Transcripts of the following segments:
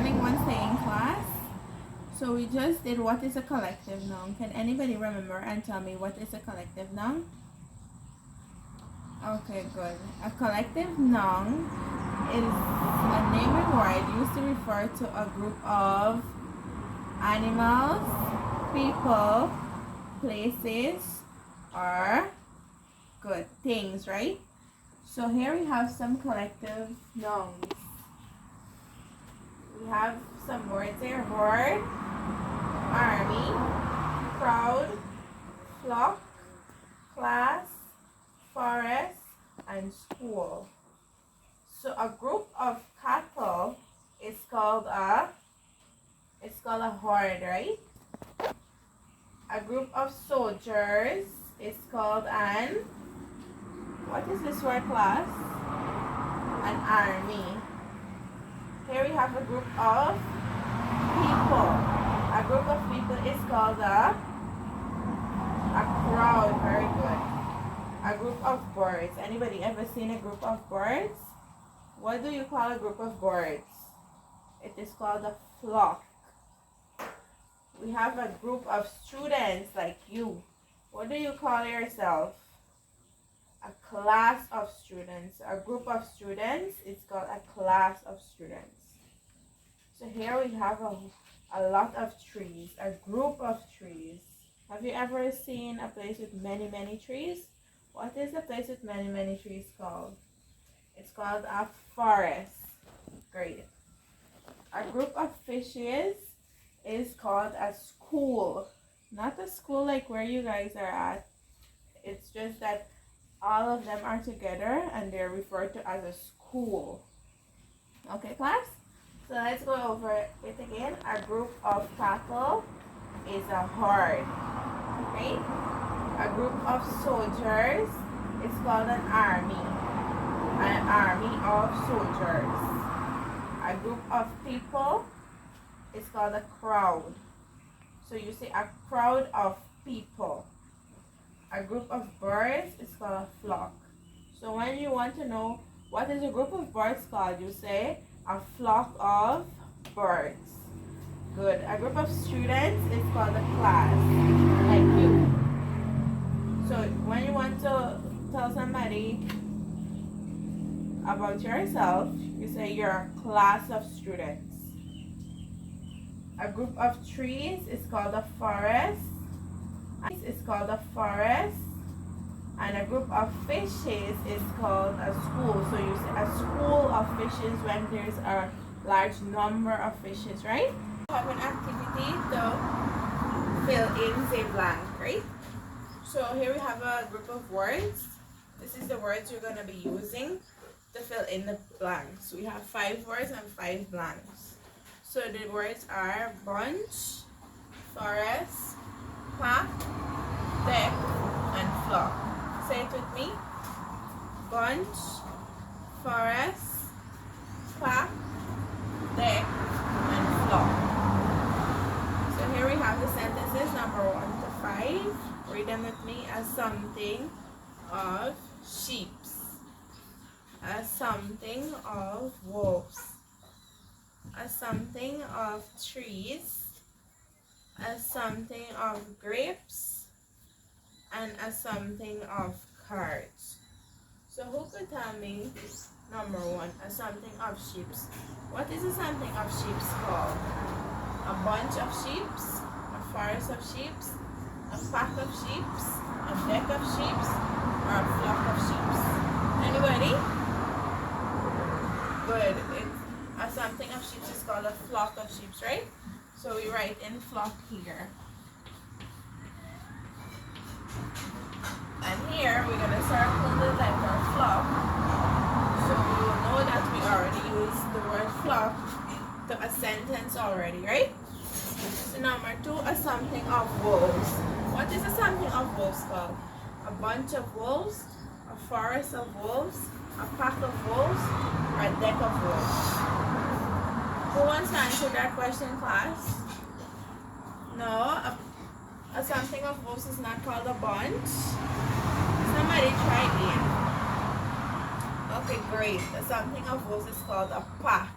Learning one saying class. So we just did what is a collective noun. Can anybody remember and tell me what is a collective noun? Okay, good. A collective noun is a name and word used to refer to a group of animals, people, places, or good things, right? So here we have some collective nouns. We have some words here: horde, army, crowd, flock, class, forest, and school. So a group of cattle is called a horde, right? A group of soldiers is called what is this word, class? An army. Here we have a group of people. A group of people is called a crowd. Very good. A group of birds. Anybody ever seen a group of birds? What do you call a group of birds? It is called a flock. We have a group of students like you. What do you call yourself? A class of students. A group of students is called a class of students. So here we have a lot of trees, a group of trees. Have you ever seen a place with many trees? What is a place with many trees called? It's called a forest. Great. A group of fishes is called a school. Not a school like where you guys are at. It's just that all of them are together and they're referred to as a school. Okay, class? So let's go over it again. A group of cattle is a horde. Okay? A group of soldiers is called an army. An army of soldiers. A group of people is called a crowd. So you say a crowd of people. A group of birds is called a flock. So when you want to know what is a group of birds called, you say a flock of birds. Good. A group of students is called a class, like you. So when you want to tell somebody about yourself, you say you're a class of students. A group of trees is called a forest. It's called a forest. And a group of fishes is called a school. So you say a school of fishes when there's a large number of fishes, right? You have an activity to fill in the blank, right? So here we have a group of words. This is the words you're going to be using to fill in the blanks. We have 5 words and 5 blanks. So the words are bunch, forest, pack, deck, and flock. Say it with me. Bunch, forest, pack, deck, and flock. So here we have the sentences number 1 to 5. Read them with me. As something of sheep. As something of wolves. As something of trees. As something of grapes. And as something of cards. So who could tell me number 1, a something of sheep? What is a something of sheep called? A bunch of sheep, a forest of sheep, a pack of sheep, a deck of sheep, or a flock of sheep? Anybody? Good. A something of sheep is called a flock of sheep, right? So we write in flock here. And here we're going to circle the letter flock. So we will know that we already used the word flock to a sentence already, right? So number 2, a something of wolves. What is a something of wolves called? A bunch of wolves, a forest of wolves, a pack of wolves, or a deck of wolves? Who wants to answer that question, class? No, a something of wolves is not called a bunch. Somebody try again. Okay, great. A something of wolves is called a pack.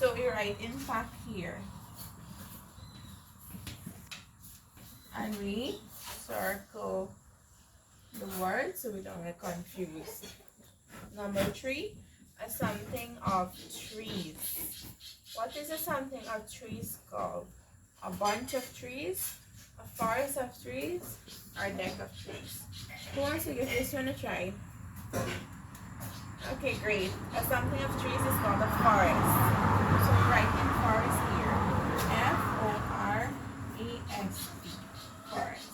So we write in pack here. And we circle the word so we don't get confused. Number 3, a something of trees. What is a something of trees called? A bunch of trees, a forest of trees, or a deck of trees? Who wants to give this one a try? Okay, great. A something of trees is called a forest. So we write in forest here. F-O-R-E-S-T. Forest.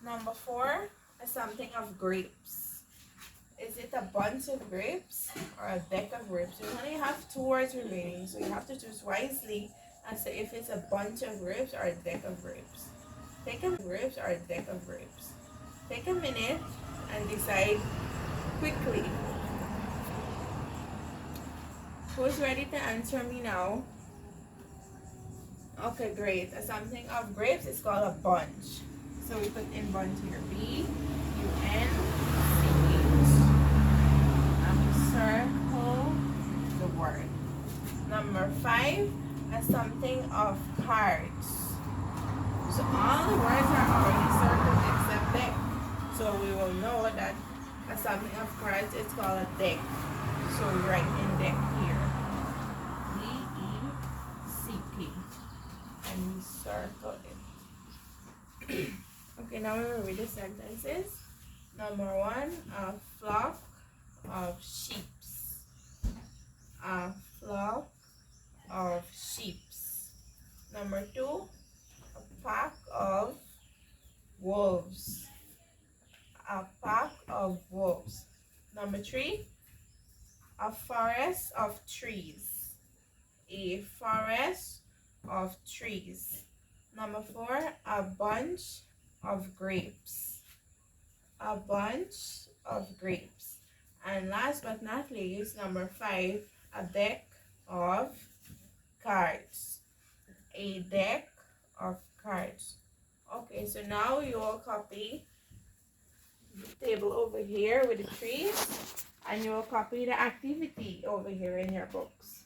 Number 4, a something of grapes. Is it a bunch of grapes or a deck of grapes? You only have 2 words remaining, so you have to choose wisely and say if it's a bunch of grapes or a deck of grapes. Take a minute and decide quickly. Who's ready to answer me now? Okay, great. A something of grapes is called a bunch. So we put in bunch here. B-U-N-C-H. And we circle the word. Number 5, a something of cards. So all the words are already circled except deck. So we will know that a something of cards is called a deck. So we write in deck here. D-E-C-K. And we circle it. Okay, now we will read the sentences. Number 1, a flock of sheep. A flock of sheep. Number 2, a pack of wolves. A pack of wolves. Number 3, a forest of trees. A forest of trees. Number 4, a bunch of grapes. A bunch of grapes. And last but not least, number 5, a deck of cards. A deck of cards. Okay, so now you will copy the table over here with the trees, and you will copy the activity over here in your books.